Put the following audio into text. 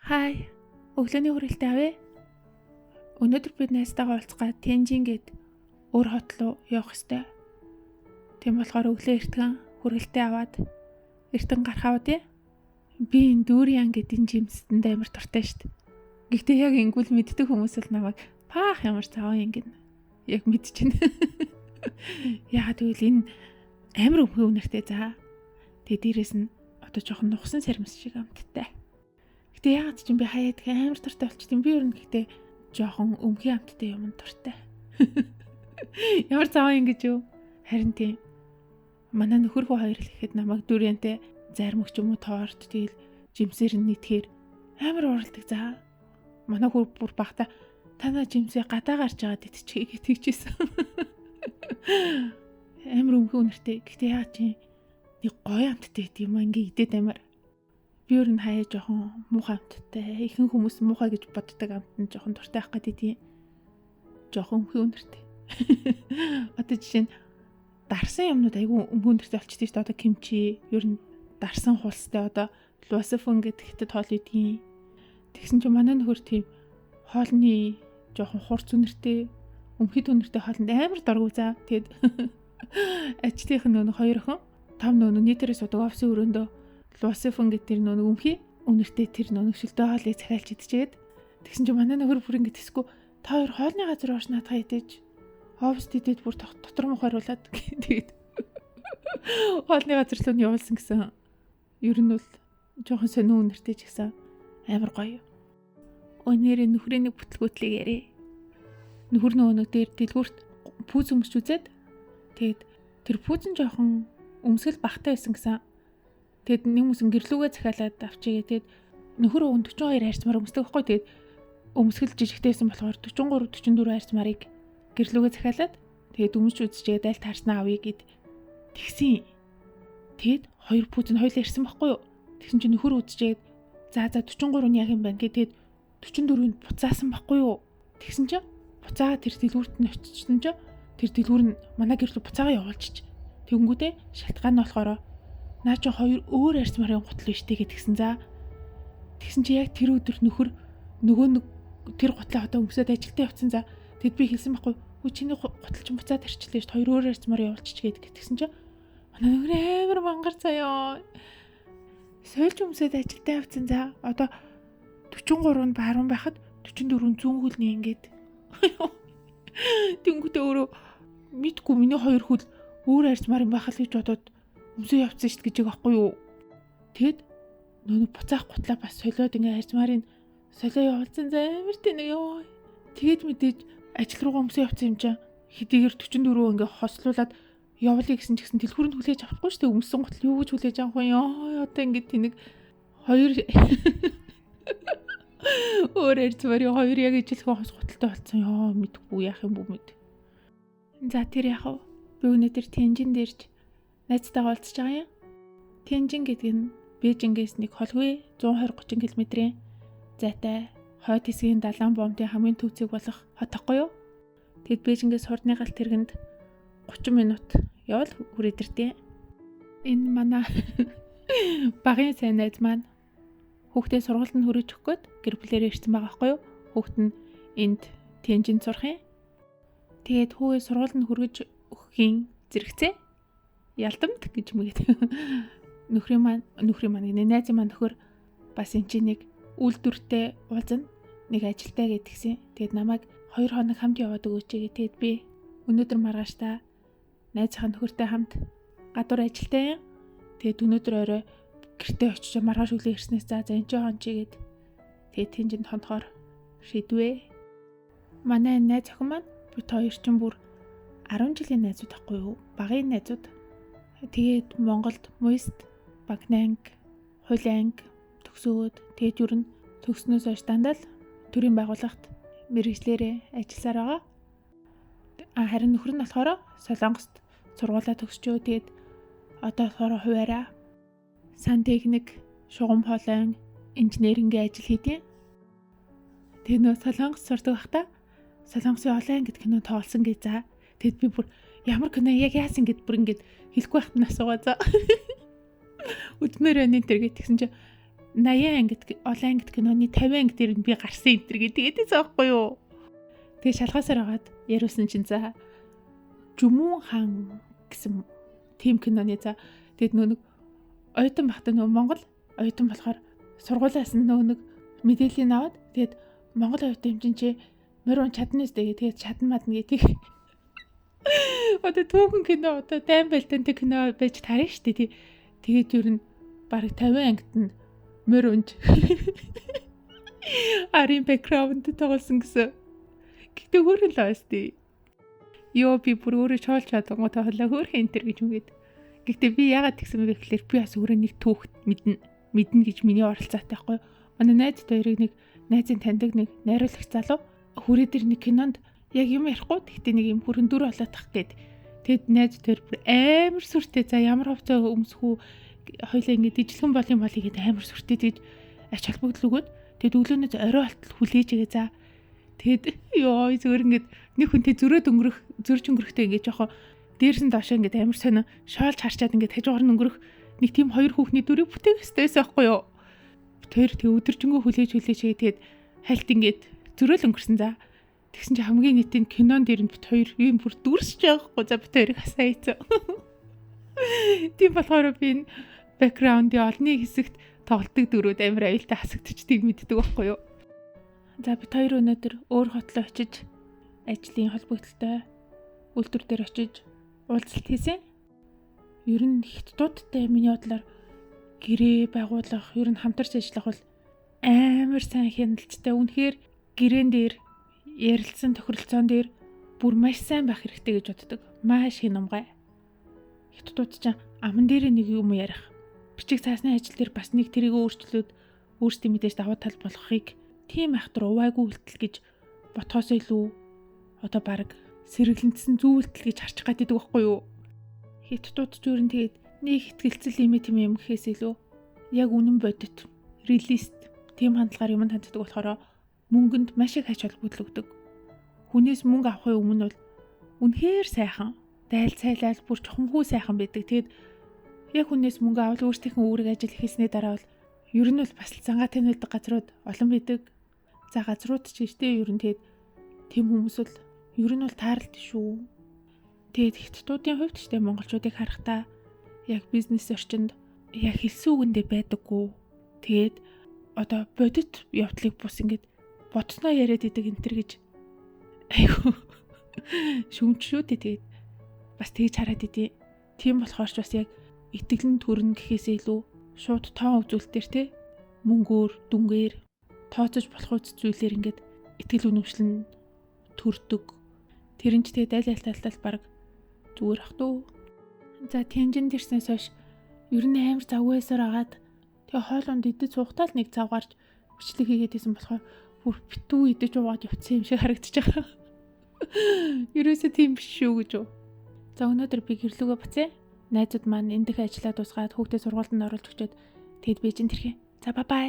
Хай. Өглөөний хүрээлтээ авъя. Өнөөдөр бид найзтайгаа уулзгаад Тэнжин гээд өөр хот руу явах ёстой. Тийм болохоор өглөө эртхэн хүрээлтээ аваад эртхэн гарахаа тий. Би энэ Дүриан гэдэг жимсэнд амар дуртай шүү дээ. Гэхдээ яг ингүүл мэддэг хүмүүс л намайг паах ямар цааван ингэн яг мэдчихэв. Яагаад гэвэл энэ амар өмхөн үнэртэй за. Тэгээ дээрэс нь одоо жоохон нухсан сармис шиг амттай. Гэтэ яагаад ч юм би хаяад амар дуртай болчихсон. Би ер нь гэхдээ жоохон өмхөн амттай юм дуртай. Ямар цааван ингэж юу? Харин тийм. Манай нөхөрхөө хоёр л ихэд намайг Дүриантэй зарим ч юм уу тоорт тэгэл жимсээр нийтгэхээр амар уралдаг за. Манай хөр бүр багта танаа жимсээ гадаа гарч байгаад идчихье гэж тэгчихсэн. Амар өмхөн үнэртэй. Гэтэ яа чи нэг гоё амттай гэдэг юм ингээ идээд амар. Би өөр нь хаяа жоохон муухай амттай. Ихэнх хүмүүс муухай гэж боддог амт нь жоохон дуртай ах гэдэг юм. Жоохон өмхөн үнэртэй. Одоо жишээ нь дарсан юмнууд айгүй өмхөн үнэртэй болчихсон шүү дээ. Одоо кимчи ер нь дарсан хулстай одоо луасафон гэдэг хятад хоол идгийн. Тэгсэн чинь манай нөхөр тийм хоолны жоохон хурц үнэртэй, өмхөд үнэртэй хоолнд амар дургу за. Тэгэд ажлынх нь нөгөө хоёр охин там нөгөө нийтээрээ судаг офисын өрөөндөө луасафон гэдэг тэр нөгөө өмхий үнэртэй тэр нөгөө шилдэ хоолыг захиалж идчихээд тэгсэн чинь манай нөхөр бүр ингэ тэсгүй та хоёр хоолны газар орш наадгаа идэж офист идээд бүр дотор мох хариулаад тэгээд хоолны газар руу явуулсан гэсэн. Ер нь бол жоохон сонио үнэртэй ч гэсэн амар гоё. Өнөөдөр нөхрийн нэг бүтлгүүтлийг ярив. Нөхөр нөгөө дээр дэлгүүрт пүүз өмсч үзээд тэгээд тэр пүүз нь жоохон өмсгөл багтаа байсан гэсэн. Тэгэд нэг хүмүүс гэрлүүгээ захиалаад авчигээ. Тэгэд нөхөр 42 хайрцмаар өмсдөг байхгүй. Тэгэд өмсгөл жижигтэйсэн болохоор 43 44 хайрцмаарыг гэрлүүгээ захиалаад тэгэд өмсч үзчихээд аль таарснаа авъя гэд тэгсэн. Тэгэд хоёр пүүз нь хоёул ярьсан байхгүй юу? Тэгсэн чинь нөхөр үзчихээд за 43 нь яг юм байна гэдэг 44-нд буцаасан байхгүй юу? Тэгсэн чинь буцаага тэр дэлгүүрт нь очсон чинь тэр дэлгүүр нь манай гэр рүү буцаага явуулчих. Тэгэнгүүтээ шалтгаан нь болохоор наа чи хоёр өөр арьсмарын гутал биш дээ гэдгсэн за. Тэгсэн чи яг тэр өдөр нөхөр нөгөө нэг тэр гутлаа одоо өмсөд ажилдаа явцсан за. Тэгэд би хэлсэн байхгүй юу чиний гутал чинь буцаад ирчлээ шүү. Хоёр өөр арьсмаар явуулчих гээд тэгсэн чи манай нөхөр амар мангар заяа. Сойлж өмсөд ажилдаа явцсан за. Одоо 43-нд баруун байхад 44-нд зүүн хөлний ингээд. Тэнгүүтээ өөрөө мэдгүй миний хоёр хөл өөр арьсмаар юм байхал гэж бодоод өмсөө явцсан шүү гэж байгаа байхгүй юу. Тэгэд нөгөө буцаах гутлаа бас солиод ингээ арьсмарын солио явуулсан замир тийм нэг ёо. Тэгэд мэдээж ажил руугаа өмсөө явцсан юм чинь хэдийгээр 44 ингээ хослуулад явуулъя гэсэн ч гэсэн дэлгүүрэнд хүлээж авахгүй шүү дээ. Өмссөн гутал юу гэж хүлээж авах вэ? Ёо одоо ингээ тэнэг хоёр өөр арьсмарын хоёр яг ижилхэн хос гуталтай болсон ёо мэдгүй яах юм бүү мэд. За тэр яах вэ? Би өнөөдөр Тэнжин дээрч найзтайгаа уулзч байгаа юм. Тэнжин гэдэг нь Бээжингээс нэг холгүй 120-30 км-ийн зайтай хойд хэсгийн далайн бомбын хамгийн төвцөг болох хот ахгүй юу? Тэгэд Бээжингээс хурдны галт тэргэнд 30 минут явал хүрээдэртэй. Энэ манай багын сайн найз маань хүүхдээ сургуульд нь хүрэж өгөх гээд гэр бүлээрээ ирсэн байгаа ахгүй юу? Хүүхд нь энд Тэнжин сурах юм. Тэгээд хүүгээ сургуульд нь хүргэж өгөхийн зэрэгцээ ялдамт гэж мэгээд нөхрийн маань найзын маань нөхөр бас эн чинь нэг үйлдвэртэй уулзна нэг ажилтаа гэдгсэн. Тэгээд намайг 2 хоног хамт яваад өгөөч гээ. Тэгээд би өнөөдөр маргааш та найзынхаа нөхөртэй хамт гадуур ажилтаа юм. Тэгээд өнөөдөр орой гэртээ очиж маргааш өглөө ирснээс за энэ ч хон чигээд тэгээд Тэнжинд хонохоор шийдвэ. Манай найз охин маань бид хоёр чинь бүр 10 жилийн найзууд ахгүй юу? Багын найзууд. Тэгээд Монголд Муист, Багнанг, Хуланг төгсөөд тэгээд юу н төгснөөс хойш дандаа л төрийн байгууллагт мэргэжлэрээ ажилласаар байгаа. Харин нөхөр нь болохоор Солонгост сургуулаа төгсчөө. Тэгээд одоо болохоор хуваараа сантехник, шугам хоолой, инженерингийн ажил хийдэг. Тэгээд нөө Солонгост сурдаг байхдаа Солонгосын олон ангид кино тоглосон гэж за. Тэгэд би бүр ямар кино яг яасан гэд бүр ингэж хэлэхгүй байхад нь асуугаа за. Үдмээр байна энэ төр гэж тэгсэн чинь 80 ангид олон ангид киноны 50 анги дээр нь би гарсан энэ төр гэдэг байхгүй юу. Тэгээ шалгаасаар агаад яриулсан чинь за Жүмүн хаан гэсэн тим киноны за тэгэд нэг оюутан багтаа Монгол оюутан болохоор сургуулиас нэг мэдээллийг аваад тэгэд Монгол оюутан юм чи мөрөн чаднаас тэгээд чадна мадна гэдэг. Одоо түүхэн кино одоо дайм байлтантай кино байж таарна шүү дээ. Тэгээд юу н бараг 50 ангид нь мөрөнж арийн бэкграунд тоглосон гэсэн. Гэтэ хөөрхөн л байсти. Йоо би бүр өөрөө шоолж чадангуу тоглоо хөөрхөн энтер гэж үгээд. Гэтэ би яагаад тэгсэн бэ гэхээр би бас өөрөө нэг түүхт мэднэ гэж миний оролцоотой байхгүй. Манай найз хоёрыг нэг найзын таньдаг нэг найруулагч залуу хүрээ дээр нэг кинонд яг юм ярихгүй гэхдээ нэг юм хүрэн дүр болоод тах гээд. Тэгэд найз тэр амар сүртэй за ямар хөвцөө өмсөхүү хоёлаа ингэ дижилхэн бол юм болъё гэдэг амар сүртэй тэгж ач холбогдол өгөөд тэгэд өглөөнөөс орой болтол хүлээж игээ за. Тэгэд ёо зүгээр ингэ нэг хүнтэй зөрөөд зөрж өнгөрөхтэй ингэ жоохон дээрс нь доошоо ингэ амар сонио шоолж харчаад ингэ хажуугаар нь өнгөрөх нэг тийм хоёр хүүхний дүрийг бүтээх ёстой байхгүй юу. Тэр өдөржингөө хүлээж тэгээд хальт ингэ зөрөөл өнгөрсөн за. Тэгсэн чи хамгийн нийтийн кинон дээр нь бит хоёр юм бүр дүрсэж байгаахгүй за бит хоёрыг хасаа ийцээ. Тийм болохоор би энэ бэкграундын олны хэсэгт тоглолтог дөрүүд амар аюултай хасагдчихдгийг мэддэг байхгүй юу. За бит хоёр өнөөдөр өөр хотлоо очиж ажлын холбогдлолтой үйлдвэр дээр очиж уулзалт хийсэн. Ер нь хятадуудтай миний бодлоор гэрээ байгуулах, ер нь хамтарч ажиллах бол амар сайн хяналттай. Үнэхээр гэрээн дээр ярилцсан тохиролцоон дээр бүр маш сайн байх хэрэгтэй гэж боддог. Маш хинамгай. Хятадууд ч аман дээр нэг юм ярих. Бичиг цаасны ажил дээр бас нэг тэрийг өөрчлөөд өөрсдийн мэдээж давуу тал болгохыг тийм ахтар увайгүй үйлдэл гэж ботхоос илүү одоо баг сэргэлэнтсэн зөв үйлдэл гэж харчих гаддаг байхгүй юу? Хятадууд ч юу тэгээд нэг ихтгэлцэл юм гэхээс илүү яг үнэн бодит релист тийм хандлагаар юм ханддаг болохоор мөнгөнд маш их ач холбогдол өгдөг. Хүнээс мөнгө авахын өмнө бол үнэхээр сайхан, дайлцайлал бүр чухамгүй сайхан байдаг. Тэгэд яг хүнээс мөнгө авал өөрсдийнх нь үүрэг ажил хийснээ дараа бол ер нь бол бас зангаа таниулдаг газрууд олон байдаг. За газрууд ч гэжтэй ер нь тэгэд тийм хүмүүс бол ер нь бол таарлт шүү. Тэгэд хятадуудын хувьд ч тийм монголчуудыг харахтаа яг бизнес орчинд яг хэлсэн үгэндээ байдаггүй. Тэгээд одоо бодит явдлыг бус ингэж бодсноо яриад идэг энэ төр гэж айгу шүмж шүү дээ. Тэгээд бас тэгж хараад идэв. Тийм болохоор ч бас яг итгэлэн төрн гэхээсээ илүү шууд тоон үзүүлэлтээр те мөнгөөр дүнгээр тооцож болох зүйлээр ингээд итгэл үнэмшлэн төрдөг. Тэр нь ч тэгээд аль талтал баг зүгээр ах дөө. За тэнжин дэрснээс хойш ер нь амар завгүйсаар агаад тэгээ хоолунд идэж суугатаа л нэг зав гарч бичлэг хийгээд исэн болохоор бүр битүү идэж уугаад явцсан юм шиг харагдаж байгаа. Ерөөсөө тийм биш шүү гэж үү. За өнөөдөр би гэрлүүгээ буцъя. Найзууд маань эндэх ажиллаа дуусгаад хүүхдээ сургуульд нь оруулж өчөөд тэгэд би чинь тэрхээ. За бай бай.